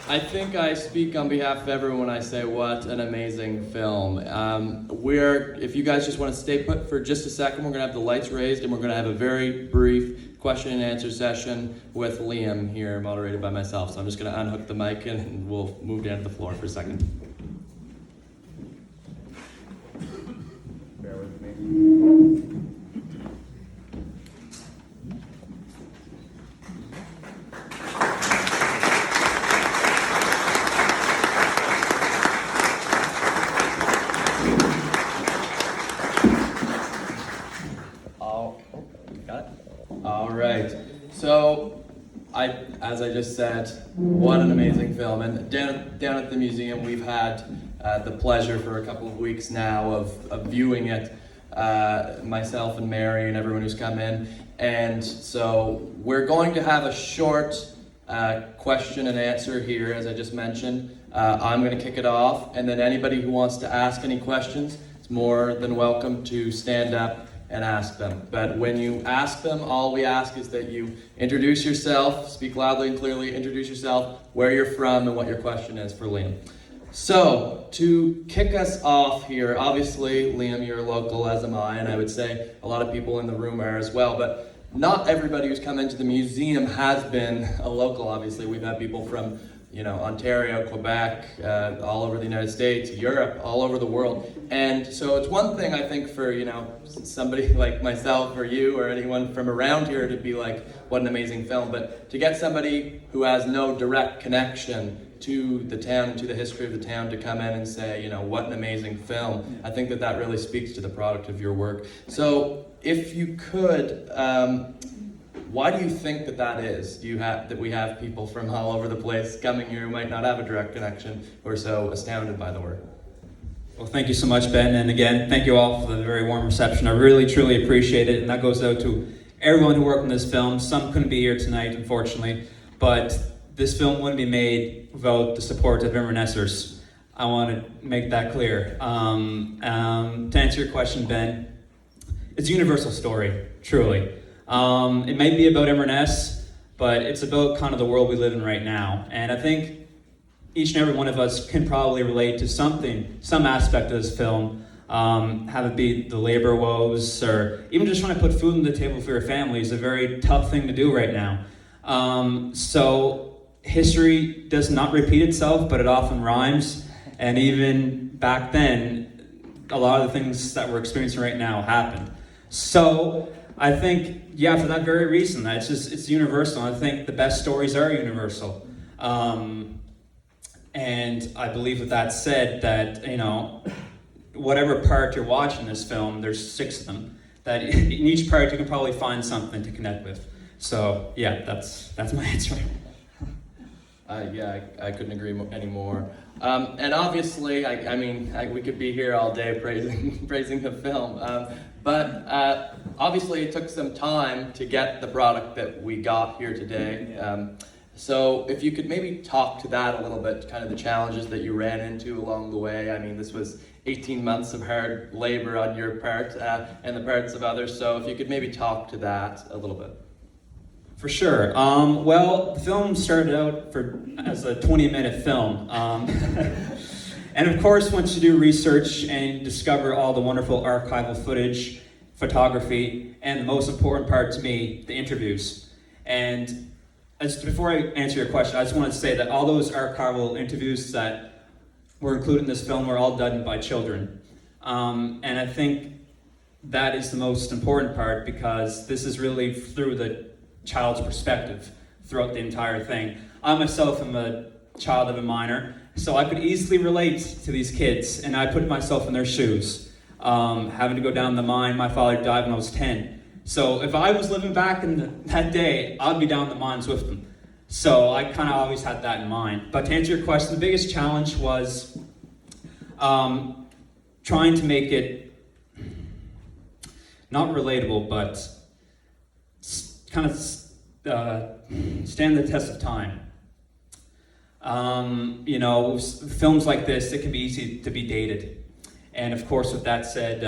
I think I speak on behalf of everyone when I say what an amazing film. If you guys just want to stay put for just a second, we're going to have the lights raised and we're going to have a very brief question and answer session with Liam here, moderated by myself. So I'm just going to unhook the mic and we'll move down to the floor for a second. Bear with me. All right. So, as I just said, what an amazing film. And down at the museum, we've had the pleasure for a couple of weeks now of viewing it, myself and Mary and everyone who's come in. And so we're going to have a short question and answer here, as I just mentioned. I'm going to kick it off, and then anybody who wants to ask any questions is more than welcome to stand up and ask them. But when you ask them, all we ask is that you introduce yourself, speak loudly and clearly, introduce yourself, where you're from, and what your question is for Liam. So, to kick us off here, obviously, Liam, you're local, as am I, and I would say a lot of people in the room are as well, but not everybody who's come into the museum has been a local, obviously. We've had people from Ontario, Quebec, all over the United States, Europe, all over the world. And so it's one thing, I think, for, somebody like myself or you or anyone from around here to be like, what an amazing film. But to get somebody who has no direct connection to the town and to the history of the town to come in and say, what an amazing film, I think that really speaks to the product of your work. So if you could, why do you think that is? That we have people from all over the place coming here who might not have a direct connection or so astounded by the work? Well, thank you so much, Ben. And again, thank you all for the very warm reception. I really, truly appreciate it. And that goes out to everyone who worked on this film. Some couldn't be here tonight, unfortunately. But this film wouldn't be made without the support of Invernessers. I want to make that clear. To answer your question, Ben, it's a universal story, truly. It may be about Inverness, but it's about kind of the world we live in right now. And I think each and every one of us can probably relate to some aspect of this film, have it be the labor woes, or even just trying to put food on the table for your family is a very tough thing to do right now. So history does not repeat itself, but it often rhymes. And even back then, a lot of the things that we're experiencing right now happened. So I think, for that very reason, it's universal. I think the best stories are universal. And I believe with that said that, whatever part you're watching this film, there's 6 of them, that in each part you can probably find something to connect with. So, that's my answer. I couldn't agree anymore. And obviously, we could be here all day praising the film. But obviously it took some time to get the product that we got here today. So if you could maybe talk to that a little bit, kind of the challenges that you ran into along the way. This was 18 months of hard labor on your part and the parts of others. So if you could maybe talk to that a little bit. For sure. Well, the film started out as a 20-minute film. And of course, once you do research and discover all the wonderful archival footage, photography, and the most important part to me, the interviews. And before I answer your question, I just wanted to say that all those archival interviews that were included in this film were all done by children. And I think that is the most important part, because this is really through the child's perspective throughout the entire thing. I myself am a child of a miner, so I could easily relate to these kids, and I put myself in their shoes. Having to go down the mine, my father died when I was 10. So if I was living back in that day, I'd be down the mines with them. So I kind of always had that in mind. But to answer your question, the biggest challenge was trying to make it not relatable, but kind of stand the test of time. Films like this, it can be easy to be dated. And of course, with that said,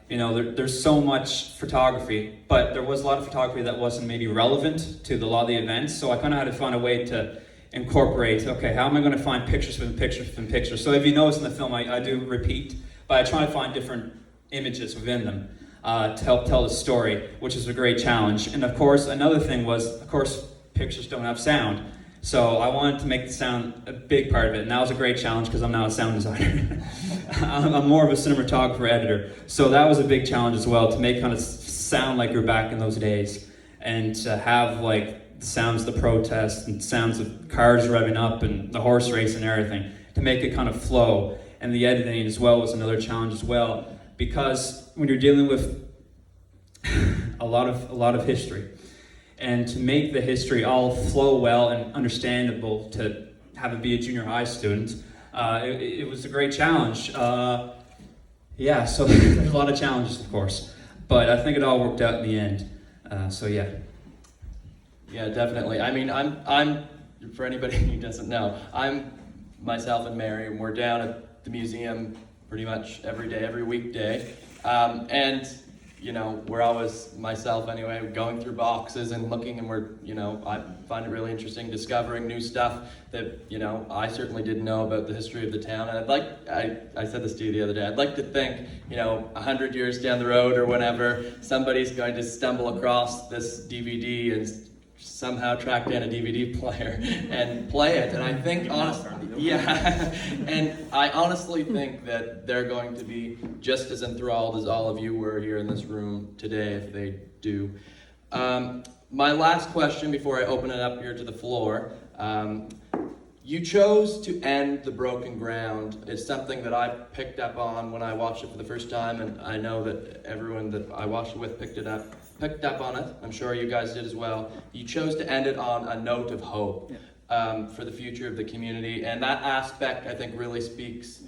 there's so much photography, but there was a lot of photography that wasn't maybe relevant to a lot of the events. So I kind of had to find a way to incorporate, okay, how am I going to find pictures within pictures within pictures? So if you notice in the film, I do repeat, but I try to find different images within them to help tell the story, which is a great challenge. And of course, another thing was, of course, pictures don't have sound. So I wanted to make the sound a big part of it, and that was a great challenge because I'm not a sound designer. I'm more of a cinematographer editor. So that was a big challenge as well, to make kind of sound like you're back in those days, and to have like the sounds of the protest and sounds of cars revving up and the horse race and everything, to make it kind of flow. And the editing as well was another challenge as well, because when you're dealing with a lot of history, and to make the history all flow well and understandable to have it be a junior high student, it was a great challenge. Yeah, so there's a lot of challenges, of course, but I think it all worked out in the end. So yeah. Yeah, definitely. I mean, I'm for anybody who doesn't know, I'm myself and Mary, and we're down at the museum pretty much every day, every weekday, and you know, we're always, myself anyway, going through boxes and looking, and we're, you know, I find it really interesting discovering new stuff that, you know, I certainly didn't know about the history of the town. And I said this to you the other day, I'd like to think, you know, 100 years down the road or whenever, somebody's going to stumble across this DVD and somehow track down a DVD player and play it. And I think honestly, yeah, and I honestly think that they're going to be just as enthralled as all of you were here in this room today if they do. My last question before I open it up here to the floor. You chose to end the broken ground. It's something that I picked up on when I watched it for the first time, and I know that everyone that I watched it with picked up on it. I'm sure you guys did as well. You chose to end it on a note of hope for the future of the community, and that aspect I think really speaks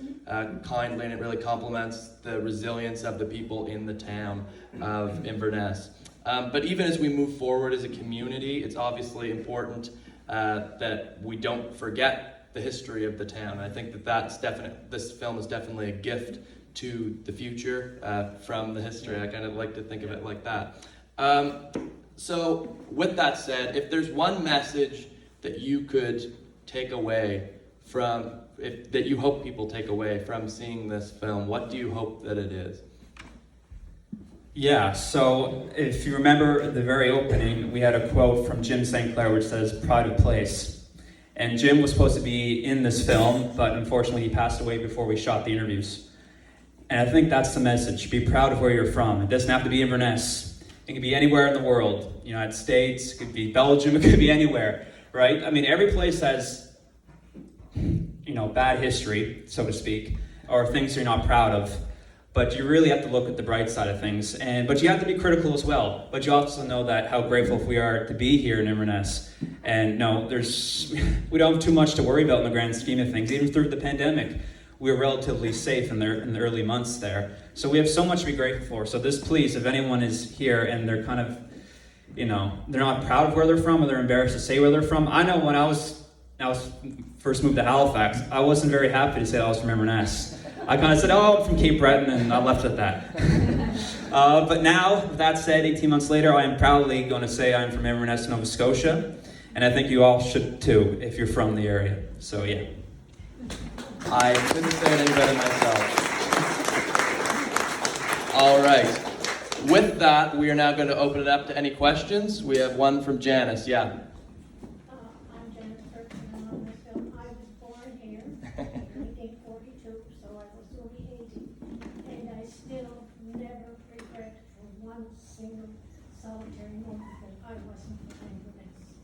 kindly, and it really complements the resilience of the people in the town of Inverness. But even as we move forward as a community, it's obviously important that we don't forget the history of the town. I think that this film is definitely a gift to the future from the history. I kind of like to think of it like that. So with that said, if there's one message that you could take away from, that you hope people take away from seeing this film, what do you hope that it is? Yeah, so if you remember at the very opening, we had a quote from Jim St. Clair which says, "Pride of place." And Jim was supposed to be in this film, but unfortunately he passed away before we shot the interviews. And I think that's the message. Be proud of where you're from. It doesn't have to be Inverness. It can be anywhere in the world. United States, it could be Belgium, it could be anywhere, right? I mean, every place has, you know, bad history, so to speak, or things you're not proud of. But you really have to look at the bright side of things. But you have to be critical as well. But you also know that how grateful we are to be here in Inverness. And no, we don't have too much to worry about in the grand scheme of things. Even through the pandemic, we were relatively safe in the early months there. So we have so much to be grateful for. So this, please, if anyone is here and they're kind of, you know, they're not proud of where they're from, or they're embarrassed to say where they're from. I know when I was first moved to Halifax, I wasn't very happy to say I was from Inverness. I kind of said, oh, I'm from Cape Breton, and I left it at that. But now, with that said, 18 months later, I am proudly going to say I'm from Inverness, Nova Scotia, and I think you all should too, if you're from the area. So, yeah. I couldn't say it any better myself. All right. With that, we are now going to open it up to any questions. We have one from Janice. Yeah. I'm Janet Kirkman, and on this film, I was born here in 1942, so I will soon be 80, and I still never regret for one single solitary moment that I wasn't from Inverness.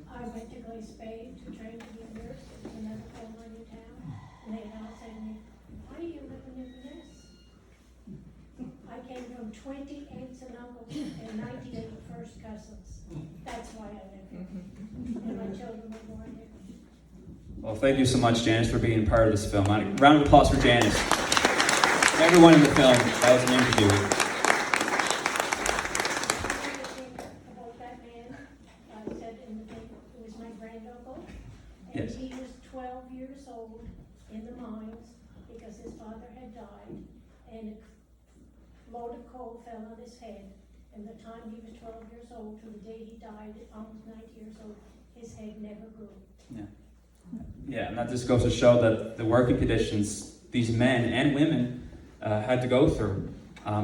I went to Glace Bay to train to be a nurse. It was another California town, and they all said to me, "Why do you live in Inverness?" I came from 20 aunts and uncles and 98 first cousins. That's why I live here. And my children were born here. Well, thank you so much, Janice, for being part of this film. A round of applause for Janice. Everyone in the film, that was an interview. About that man, I said in the paper, it was my granduncle. And Yes. he was 12 years old in the mines because his father had died. And a load of coal fell on his head. And the time he was 12 years old to the day he died, almost 90 years old, his head never grew. Yeah, and that just goes to show that the working conditions these men and women had to go through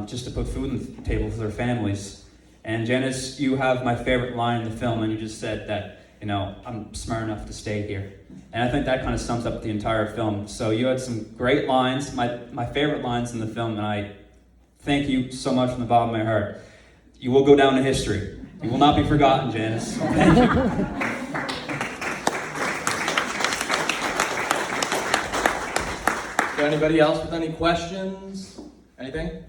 just to put food on the table for their families. And Janice, you have my favorite line in the film, and you just said that, you know, I'm smart enough to stay here. And I think that kind of sums up the entire film. So you had some great lines, my favorite lines in the film, and I thank you so much from the bottom of my heart. You will go down in history. You will not be forgotten, Janice. Thank you. So anybody else with any questions? Anything?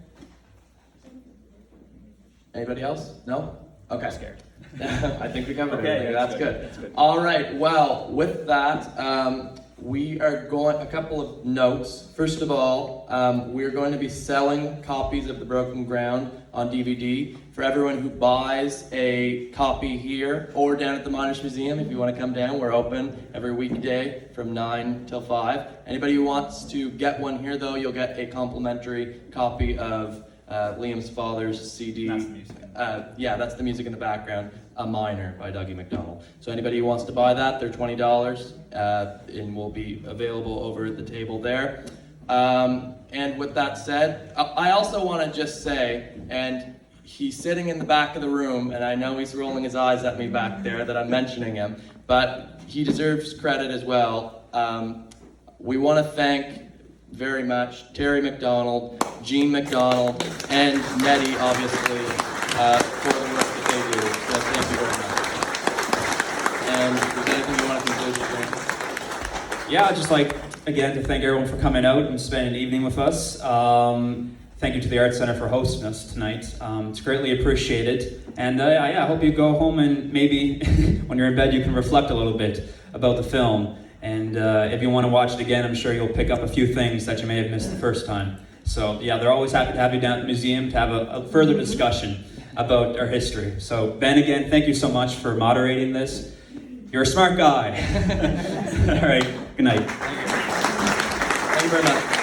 Anybody else? No? Okay. I'm scared. I think we covered Okay, everything. That's good. That's good. All right. Well, with that, we are going, a couple of notes. First of all, we're going to be selling copies of The Broken Ground on DVD for everyone who buys a copy here or down at the Miners Museum. If you want to come down, we're open every weekday from 9 till 5. Anybody who wants to get one here, though, you'll get a complimentary copy of Liam's father's CD. That's the music. Yeah, that's the music in the background. A Miner by Dougie McDonald. So anybody who wants to buy that, they're $20 and will be available over at the table there. And with that said, I also want to just say, and he's sitting in the back of the room, and I know he's rolling his eyes at me back there that I'm mentioning him, but he deserves credit as well. We want to thank very much Terry McDonald, Jean McDonald, and Nettie, obviously, for the work that they do. So thank you very much. And is there anything you want to conclude, Shane? Yeah, I'd just like, again, to thank everyone for coming out and spending an evening with us. Thank you to the Arts Center for hosting us tonight. It's greatly appreciated. And I hope you go home and maybe when you're in bed you can reflect a little bit about the film. And if you want to watch it again, I'm sure you'll pick up a few things that you may have missed the first time. So yeah, they're always happy to have you down at the museum to have a further discussion about our history. So Ben, again, thank you so much for moderating this. You're a smart guy. All right, good night. Thank you very much.